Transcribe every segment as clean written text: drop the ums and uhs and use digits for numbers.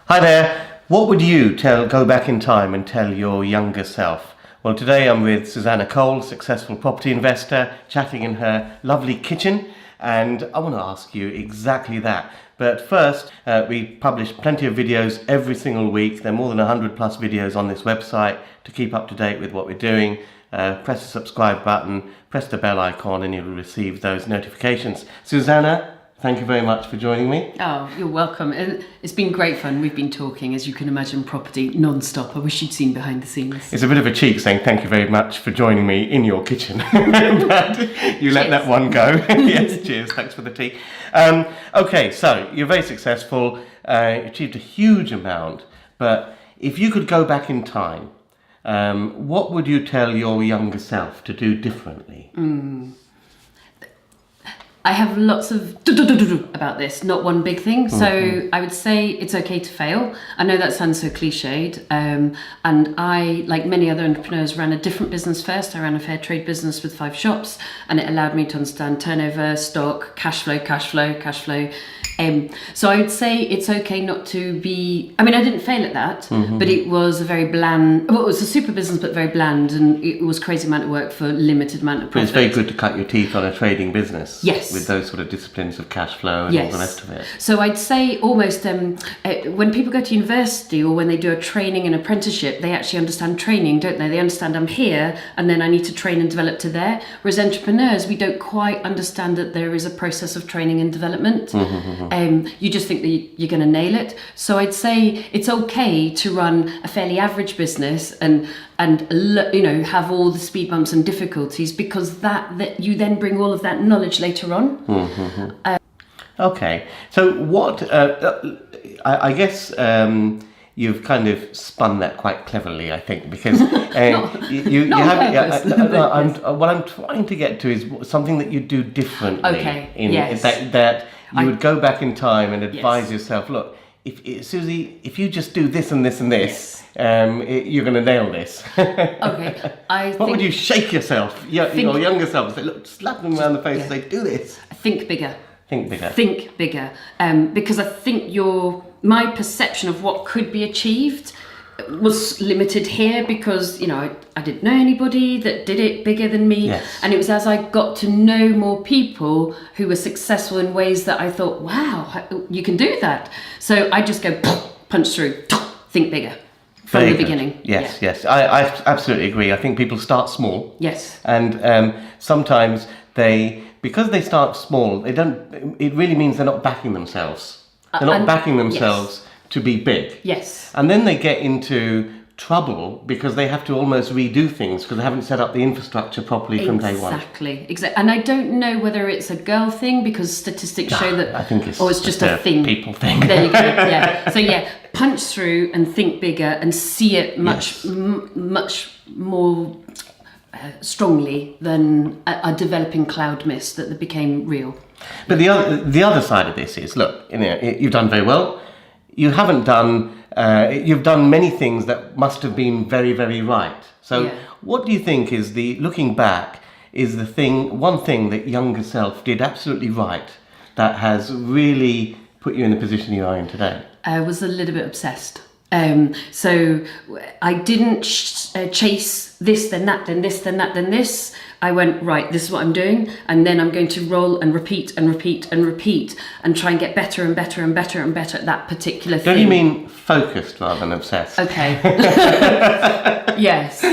Hi there. What would you go back in time and tell your younger self? Well, today I'm with Susannah Cole, successful property investor, chatting in her lovely kitchen, and I want to ask you exactly that. But first, we publish plenty of videos every single week. There are more than 100 plus videos on this website to keep up to date with what we're doing. Press the subscribe button, press the bell icon, and you'll receive those notifications. Susannah, thank you very much for joining me. Oh, you're welcome. It's been great fun. We've been talking, as you can imagine, property non-stop. I wish you'd seen behind the scenes. It's a bit of a cheek saying thank you very much for joining me in your kitchen. But you let that one go. Yes, cheers. Thanks for the tea. Okay, so you're very successful, achieved a huge amount, but if you could go back in time, what would you tell your younger self to do differently? I have lots of about this, not one big thing. So I would say it's okay to fail. I know that sounds so cliched. And I, like many other entrepreneurs, ran a different business first. I ran a fair trade business with 5 shops, and it allowed me to understand turnover, stock, cash flow. So I would say it's okay not to be, I mean, I didn't fail at that, but it was a very bland, well, it was a super business, but very bland, and it was crazy amount of work for limited amount of But profit. it's very good to cut your teeth on a trading business. Yes. With those sort of disciplines of cash flow and all the rest of it. So I'd say almost when people go to university or when they do a training and apprenticeship, they actually understand training, don't they? They understand I'm here and then I need to train and develop to there. Whereas entrepreneurs, we don't quite understand that there is a process of training and development. You just think that you're going to nail it. So I'd say it's okay to run a fairly average business and have all the speed bumps and difficulties, because that you then bring all of that knowledge later on. Okay, so what I guess you've kind of spun that quite cleverly, I think, because you have. What I'm trying to get to is something that you do differently. Okay. That you would go back in time and advise yourself. Look, Susie, if you just do this and this and this, you're going to nail this. Okay. What would you shake yourself, your younger self, and say, look, slap them around the face and say, do this. Think bigger. Think bigger. Think bigger. Because I think my perception of what could be achieved was limited here, because I didn't know anybody that did it bigger than me. Yes. And it was as I got to know more people who were successful in ways that I thought, wow, you can do that. So I just go punch through, think bigger from the beginning. Yes. I absolutely agree. I think people start small. Yes. And sometimes because they start small, it really means they're not backing themselves. They're not backing themselves to be big. Yes. And then they get into trouble because they have to almost redo things because they haven't set up the infrastructure properly from day one. Exactly. And I don't know whether it's a girl thing, because statistics show that, I think it's just a thing. People thing. There you go. Yeah. So punch through and think bigger and see it much more strongly than a developing cloud mist that became real. But the other side of this is, look, you've done very well. You haven't done. You've done many things that must have been very, very right. So, what do you think is looking back, is one thing that younger self did absolutely right that has really put you in the position you are in today? I was a little bit obsessed. So I didn't chase this, then that, then this, then that, then this. I went, right, this is what I'm doing, and then I'm going to roll and repeat and repeat and repeat and try and get better and better and better and better at that particular thing. Don't you mean focused rather than obsessed? Okay. Yes.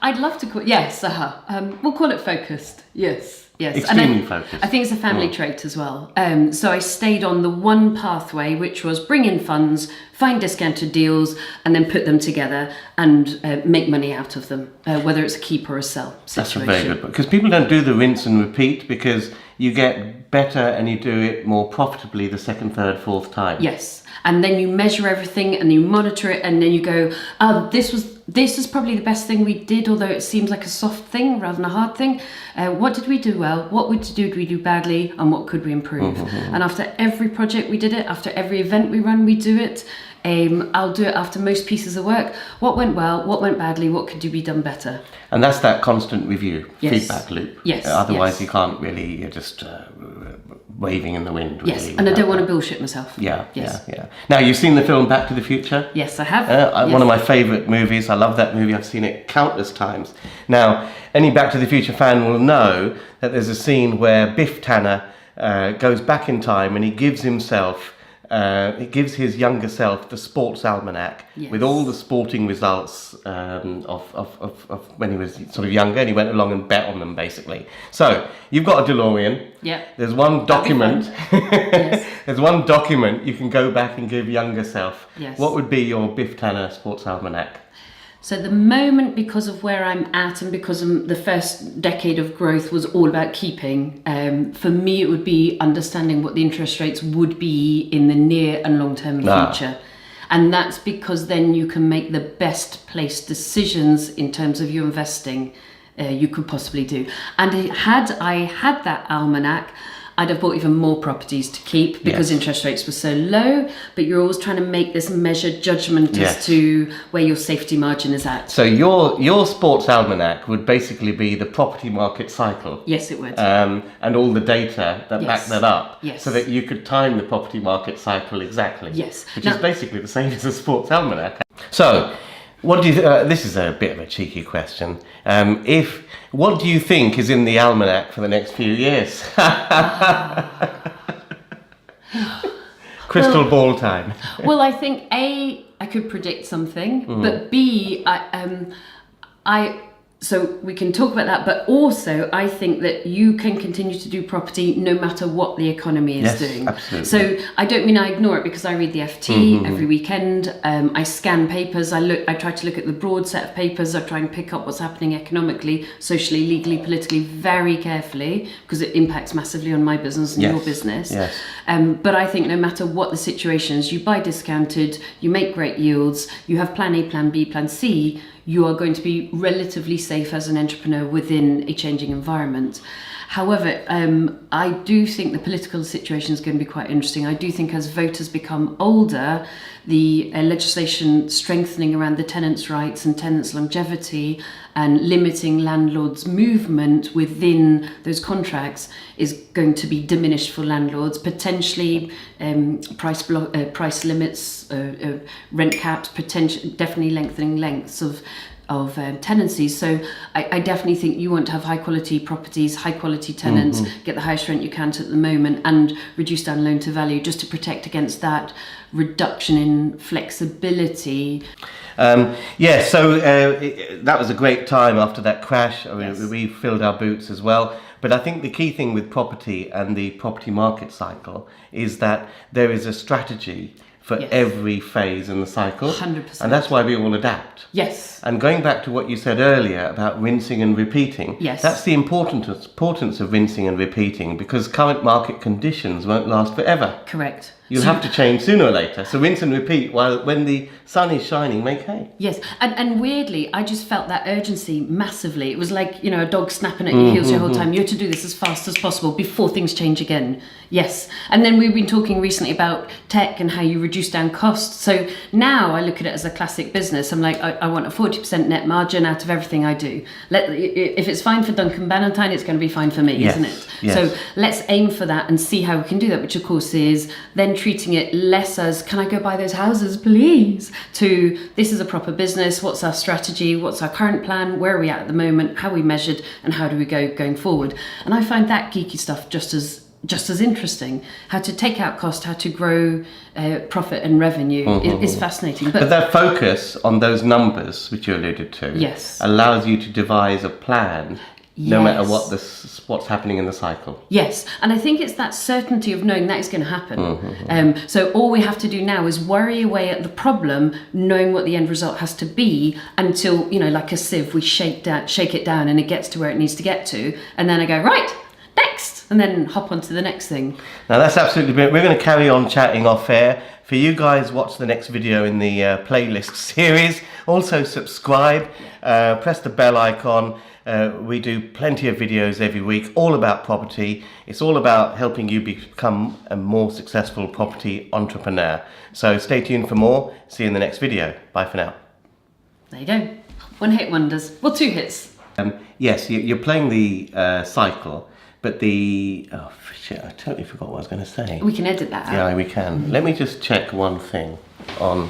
I'd love to call it, yes, we'll call it focused. Yes. Extremely focused. I think it's a family trait as well. So I stayed on the one pathway, which was bring in funds, find discounted deals, and then put them together and make money out of them, whether it's a keep or a sell situation. That's a very good one. Because people don't do the rinse and repeat, because you get better and you do it more profitably the second, third, fourth time. Yes. And then you measure everything and you monitor it, and then you go, oh, this was this is probably the best thing we did, although it seems like a soft thing rather than a hard thing. What did we do well? What did we do badly? And what could we improve? And after every project we did it, after every event we run, we do it. I'll do it after most pieces of work. What went well? What went badly? What could be done better? And that's that constant review, Yes. feedback loop. Yes, Otherwise, yes. you can't really, you're just waving in the wind. Really, Yes, and I don't want to bullshit myself. Yeah, Yes. yeah. Now, you've seen the film Back to the Future? Yes, I have. One Yes. of my favourite movies. I love that movie. I've seen it countless times. Now, any Back to the Future fan will know that there's a scene where Biff Tanner goes back in time and he gives his younger self the Sports Almanac Yes. with all the sporting results of when he was sort of younger, and he went along and bet on them, basically. So, you've got a DeLorean. Yeah. There's one document. Yes. There's one document you can go back and give younger self. Yes. What would be your Biff Tanner Sports Almanac? So the moment, because of where I'm at and because the first decade of growth was all about keeping, for me it would be understanding what the interest rates would be in the near and long-term future. And that's because then you can make the best placed decisions in terms of your investing you could possibly do. And had I had that almanac, I'd have bought even more properties to keep because Yes. interest rates were so low, but you're always trying to make this measured judgment Yes. as to where your safety margin is at. So your Sports Almanac would basically be the property market cycle. Yes, it would. And all the data that back Yes. that up, Yes. so that you could time the property market cycle exactly. Yes. Which Now- is basically the same as a Sports Almanac. So, what do you? This is a bit of a cheeky question. What do you think is in the almanac for the next few years? Crystal ball time. Well, I think A, I could predict something, but B, so we can talk about that, but also I think that you can continue to do property no matter what the economy is Yes, doing. absolutely. So I don't mean I ignore it because I read the FT every weekend. I scan papers. I try to look at the broad set of papers. I try and pick up what's happening economically, socially, legally, politically, very carefully because it impacts massively on my business and Yes, your business. yes. But I think no matter what the situation is, you buy discounted, you make great yields, you have plan A, plan B, plan C, you are going to be relatively safe as an entrepreneur within a changing environment. However, I do think the political situation is going to be quite interesting. I do think as voters become older, the legislation strengthening around the tenants' rights and tenants' longevity and limiting landlords' movement within those contracts is going to be diminished for landlords. Potentially, price limits, rent caps, definitely lengthening lengths of tenancies. So I definitely think you want to have high quality properties, high quality tenants, get the highest rent you can at the moment and reduce down loan to value just to protect against that reduction in flexibility. So that was a great time after that crash. I mean, Yes. we filled our boots as well. But I think the key thing with property and the property market cycle is that there is a strategy for Yes. every phase in the cycle. 100%. And that's why we all adapt. Yes. And going back to what you said earlier about rinsing and repeating, Yes. that's the importance of rinsing and repeating, because current market conditions won't last forever. Correct. You'll have to change sooner or later. So rinse and repeat when the sun is shining, make hay. Yes, and weirdly, I just felt that urgency massively. It was like, a dog snapping at your heels the whole time. You have to do this as fast as possible before things change again. Yes, and then we've been talking recently about tech and how you reduce down costs. So now I look at it as a classic business. I'm like, I want a 40% net margin out of everything I do. If it's fine for Duncan Bannatyne, it's going to be fine for me, Yes, isn't it? yes. So let's aim for that and see how we can do that, which of course is then treating it less as, can I go buy those houses, please? To, this is a proper business, what's our strategy, what's our current plan, where are we at the moment, how are we measured, and how do we go going forward? And I find that geeky stuff just as interesting. How to take out cost, how to grow profit and revenue is fascinating. But that focus on those numbers, which you alluded to, Yes. allows you to devise a plan no matter Yes. what's happening in the cycle. Yes, and I think it's that certainty of knowing that is going to happen. So all we have to do now is worry away at the problem, knowing what the end result has to be until, like a sieve, we shake it down and it gets to where it needs to get to. And then I go, right, next, and then hop on to the next thing. Now that's absolutely brilliant. We're going to carry on chatting off air. For you guys, watch the next video in the playlist series. Also subscribe, press the bell icon. We do plenty of videos every week, all about property. It's all about helping you become a more successful property entrepreneur. So stay tuned for more. See you in the next video. Bye for now. There you go. One hit wonders. Well, two hits. Yes, you're playing the cycle, but the... Oh, shit, I totally forgot what I was going to say. We can edit that out. Yeah, we can. Let me just check one thing on...